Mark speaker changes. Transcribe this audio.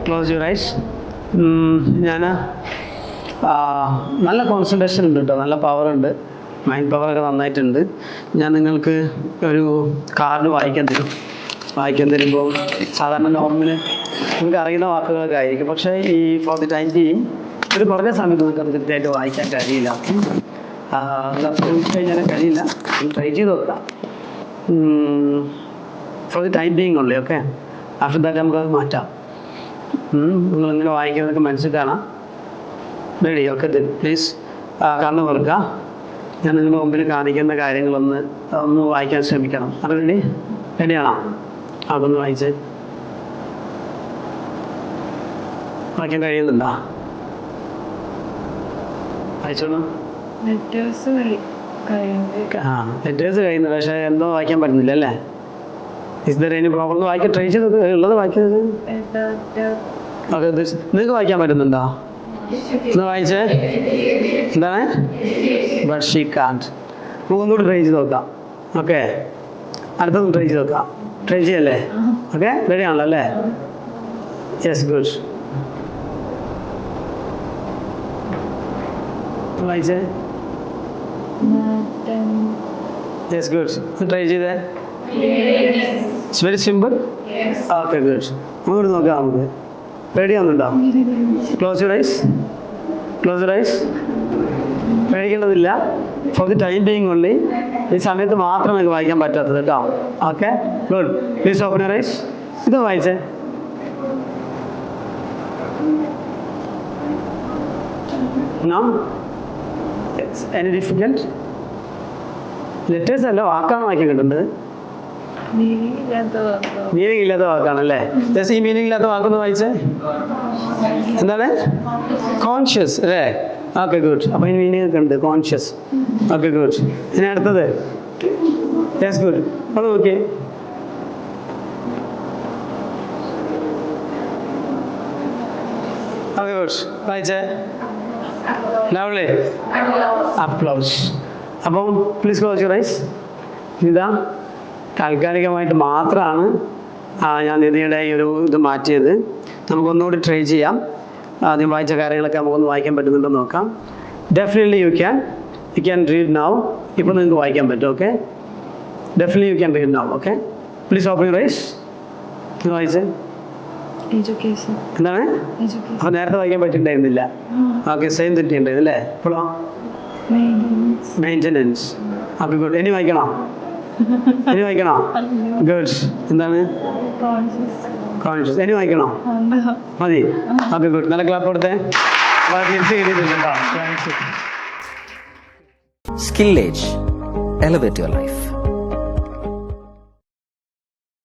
Speaker 1: Close your ice. ഞാൻ നല്ല concentration ഉണ്ട് കേട്ടോ, നല്ല പവറുണ്ട്, മൈൻഡ് പവറൊക്കെ നന്നായിട്ടുണ്ട്. ഞാൻ നിങ്ങൾക്ക് ഒരു കാർഡ് വായിക്കാൻ തരുമ്പോൾ സാധാരണ നോർമല് നിങ്ങൾക്ക് അറിയുന്ന വാക്കുകളൊക്കെ ആയിരിക്കും. പക്ഷേ ഈ ഫോർ ദി ടൈം ബീയിങ് ഒരു കുറഞ്ഞ സമയത്ത് നിങ്ങൾക്ക് അത് കൃത്യമായിട്ട് വായിക്കാൻ കഴിയില്ല. കഴിഞ്ഞാൽ കഴിയില്ല, ട്രൈ ചെയ്ത് നോക്കാം. ഫോർ ദി ടൈം ബീയിങ് ഉള്ളേ. ഓക്കെ, ആഫ്റ്റർ ദാറ്റ് നമുക്കത് മാറ്റാം. നിങ്ങളിങ്ങനെ വായിക്കുന്നതൊക്കെ മനസ്സിൽ കാണാം. റെഡി? ഓക്കെ, പ്ലീസ് കണ്ണു തുറക്കുക. ഞാൻ നിങ്ങളുടെ മുമ്പിൽ കാണിക്കുന്ന കാര്യങ്ങളൊന്ന് വായിക്കാൻ ശ്രമിക്കണം. അത് റെഡിയാണോ? അതൊന്ന് വായിച്ച് വായിക്കാൻ കഴിയുന്നുണ്ടോ? വായിച്ചോളൂ. ലെറ്റേഴ്സ് കഴിയുന്നില്ല, പക്ഷേ എന്തോ വായിക്കാൻ പറ്റുന്നില്ല അല്ലേ? Is there any problem? വായിക്കാൻ ട്രൈ ചെയ്ത് ഉള്ളത് വായിക്കുന്നത്. ഓക്കെ, നിങ്ങൾക്ക് വായിക്കാൻ പറ്റുന്നുണ്ടോ? ഒന്ന് വായിച്ചേ. എന്താണ്? But she can't. ഒന്നുകൂടി ട്രൈ ചെയ്ത് നോക്കാം. ഓക്കെ, അടുത്തൊന്ന് ട്രൈ ചെയ്ത് നോക്കാം. ട്രൈ ചെയ്യല്ലേ? ഓക്കെ, റെഡി ആണല്ലോ അല്ലേ? Yes, good. വായിച്ചേ. Yes, good. ട്രൈ ചെയ്തേ. It's very simple. Okay, good. ഒന്നുകൂടി നോക്കാം നമുക്ക്. റെഡി ആവുന്നുണ്ടോ? Close your eyes. Close your eyes. കഴിക്കേണ്ടതില്ല. ഫോർ ദി ടൈം ബീയിങ് ഉള്ളി. ഈ സമയത്ത് മാത്രം എനിക്ക് വായിക്കാൻ പറ്റാത്തത് കേട്ടോ. Okay, good. Please open your eyes. ഇത് വായിച്ചേ. നോ? Any difficult? ലെറ്റേഴ്സ് അല്ല, വാക്കാണ് വായിക്കാൻ കിട്ടുന്നത്. മീനിങ് ഇല്ലാത്ത വാക്കാണല്ലേ? ജസ്റ്റ് ഈ മീനിങ് ഇല്ലാത്ത വാക്കൊന്ന് വായിച്ചേ. എന്താണ്? കോൺഷ്യസ് അല്ലേ? Okay, good. അപ്പോൾ ഈ മീനിങ് ഒക്കെ ഉണ്ട്, കോൺഷ്യസ്. Okay, good. ഇനി അടുത്തത്. Yes, good. അത് നോക്കിയേ. Okay, good. വായിച്ചേ. ലവ്ലി. അപ്ലോസ്. അപ്പം പ്ലീസ് ക്ലോസ് യുവർ ഐസ്. ഇതാ താൽക്കാലികമായിട്ട് മാത്രമാണ് ഞാൻ നിധിയുടെ ഈ ഒരു ഇത് മാറ്റിയത്. നമുക്കൊന്നുകൂടി ട്രൈ ചെയ്യാം. ആദ്യം വായിച്ച കാര്യങ്ങളൊക്കെ നമുക്കൊന്ന് വായിക്കാൻ പറ്റുന്നുണ്ടോ നോക്കാം. Definitely you can read now. ഇപ്പോൾ നിങ്ങൾക്ക് വായിക്കാൻ പറ്റും. Okay, definitely you can read now. Okay, please open your ice. വായിച്ചേ. എന്താണ്? അപ്പോൾ നേരത്തെ വായിക്കാൻ പറ്റിയിട്ടുണ്ടായിരുന്നില്ല. ഓക്കെ, സെയിം തെറ്റിയിട്ടുണ്ടായിരുന്നു അല്ലേ? ഇപ്പോഴോ? മെയിൻ്റനൻസ്. Okay, good. ഇനി വായിക്കണോ? ഇനി വായിക്കണോ? ഗുഡ്. എന്താണ്? കോൺഷ്യസ്. ഇനി വായിക്കണോ? മതി. Okay, good. നല്ല ക്ലാപ്പ് കൊടുത്തേ.
Speaker 2: Skill Age. Elevate your life.